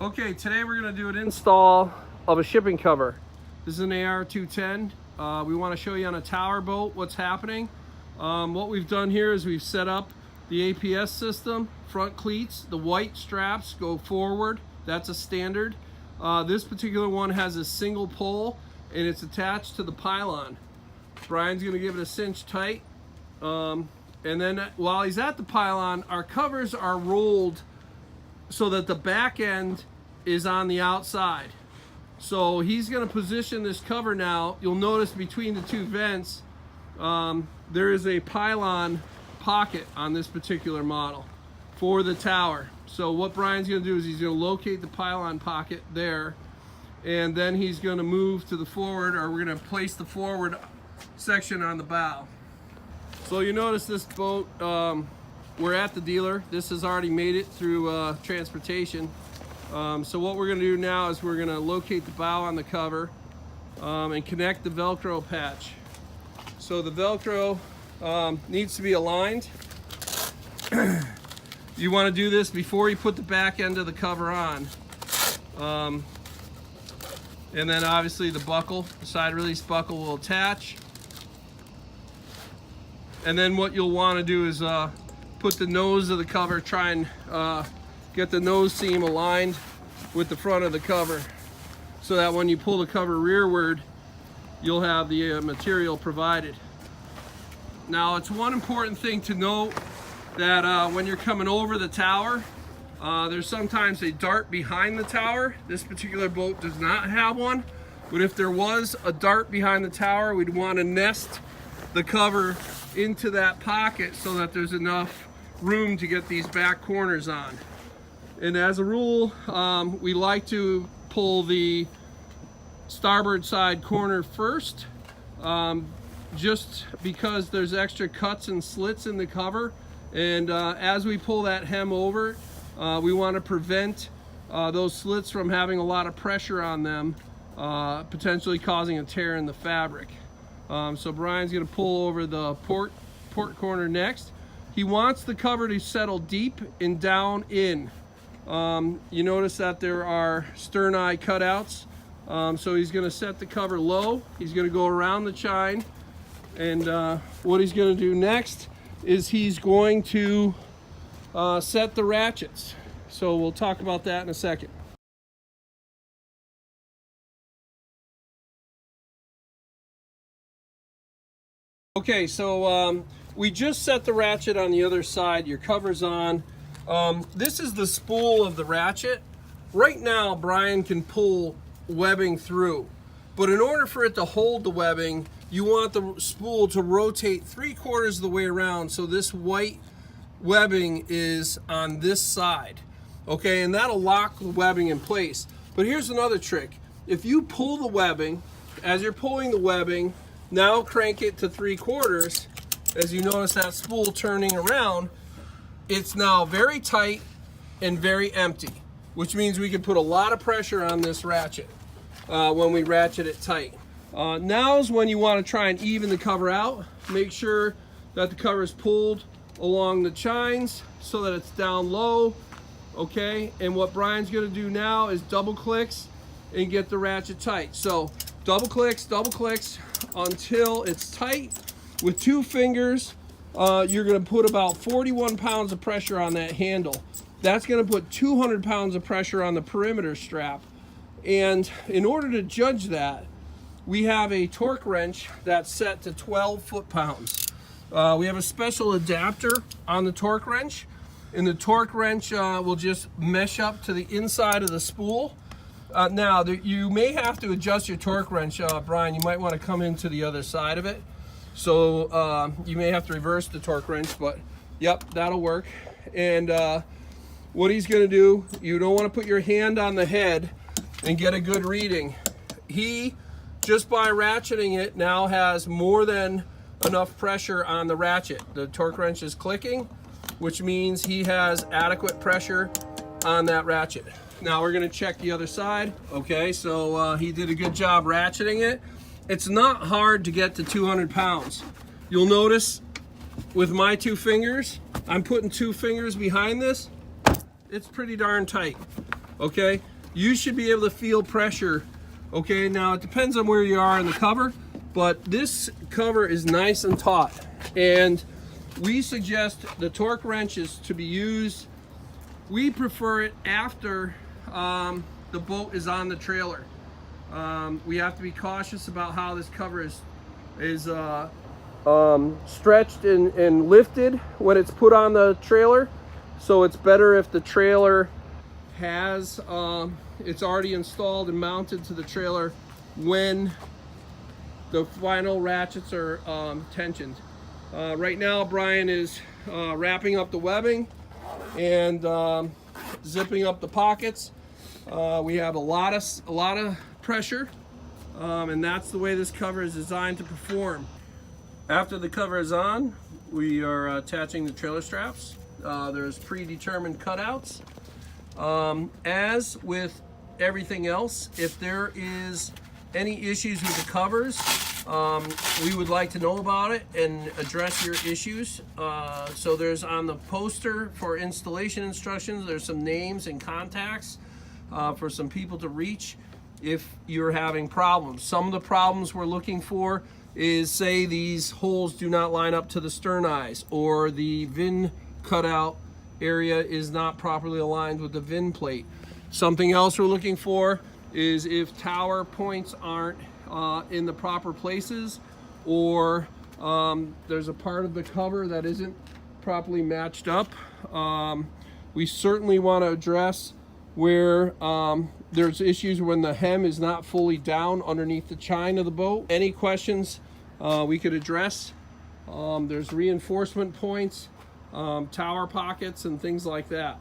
Okay, today we're going to do an install of a shipping cover. This is an AR-210. We want to show you on a tower boat what's happening. What we've done here is we've set up the APS system, front cleats, the white straps go forward. That's a standard. This particular one has a single pole and it's attached to the pylon. Brian's going to give it a cinch tight. And then while he's at the pylon, our covers are rolled so that the back end is on the outside. So he's going to position this cover now. You'll notice between the two vents, there is a pylon pocket on this particular model for the tower. So what Brian's going to do is he's going to locate the pylon pocket there, and then he's going to move to the forward, or we're going to place the forward section on the bow. So you notice this boat, we're at the dealer. This has already made it through transportation. So what we're going to do now is we're going to locate the bow on the cover and connect the Velcro patch. So the Velcro needs to be aligned. You want to do this before you put the back end of the cover on. And then obviously the buckle, the side release buckle will attach. And then what you'll want to do is put the nose of the cover, try and get the nose seam aligned with the front of the cover so that when you pull the cover rearward, you'll have the material provided. Now, it's one important thing to note that when you're coming over the tower, there's sometimes a dart behind the tower. This particular boat does not have one, but if there was a dart behind the tower, we'd want to nest the cover into that pocket so that there's enough room to get these back corners on. And as a rule, we like to pull the starboard side corner first, just because there's extra cuts and slits in the cover. And as we pull that hem over, we want to prevent those slits from having a lot of pressure on them, potentially causing a tear in the fabric. So Brian's going to pull over the port corner next. He wants the cover to settle deep and down in. You notice that there are stern eye cutouts. So he's going to set the cover low. He's going to go around the chine. And what he's going to do next is he's going to set the ratchets. So we'll talk about that in a second. Okay, so we just set the ratchet on the other side. Your cover's on. This is the spool of the ratchet. Right now, Brian can pull webbing through, but in order for it to hold the webbing, you want the spool to rotate 3/4 of the way around, so this white webbing is on this side. Okay, and that'll lock the webbing in place. But here's another trick. If you pull the webbing, as you're pulling the webbing, now crank it to 3/4, as you notice that spool turning around, it's now very tight and very empty, which means we can put a lot of pressure on this ratchet when we ratchet it tight. Now is when you want to try and even the cover out. Make sure that the cover is pulled along the chines so that it's down low. Okay, and what Brian's going to do now is double clicks and get the ratchet tight. So double clicks until it's tight. With 2 fingers, you're going to put about 41 pounds of pressure on that handle. That's going to put 200 pounds of pressure on the perimeter strap. And in order to judge that, we have a torque wrench that's set to 12 foot-pounds. We have a special adapter on the torque wrench, and the torque wrench will just mesh up to the inside of the spool. Now, you may have to adjust your torque wrench, Brian. You might want to come into the other side of it. So you may have to reverse the torque wrench, but yep, that'll work. And what he's going to do, you don't want to put your hand on the head and get a good reading. He, just by ratcheting it, now has more than enough pressure on the ratchet. The torque wrench is clicking, which means he has adequate pressure on that ratchet. Now we're going to check the other side. Okay, so he did a good job ratcheting it. It's not hard to get to 200 pounds. You'll notice with my 2 fingers, I'm putting 2 fingers behind this. It's pretty darn tight. Okay, you should be able to feel pressure. Okay, now it depends on where you are in the cover, but this cover is nice and taut, and we suggest the torque wrenches to be used. We prefer it after the boat is on the trailer. We have to be cautious about how this cover is stretched and lifted when it's put on the trailer. So it's better if the trailer has it's already installed and mounted to the trailer when the final ratchets are tensioned. Right now Brian is wrapping up the webbing and zipping up the pockets. We have a lot of pressure, and that's the way this cover is designed to perform. After the cover is on, we are attaching the trailer straps. There's predetermined cutouts. As with everything else, if there is any issues with the covers, we would like to know about it and address your issues. So there's on the poster for installation instructions, there's some names and contacts for some people to reach if you're having problems. Some of the problems we're looking for is, say these holes do not line up to the stern eyes, or the VIN cutout area is not properly aligned with the VIN plate. Something else we're looking for is if tower points aren't in the proper places, or there's a part of the cover that isn't properly matched up. We certainly want to address where there's issues when the hem is not fully down underneath the chine of the boat. Any questions we could address. There's reinforcement points, tower pockets, and things like that.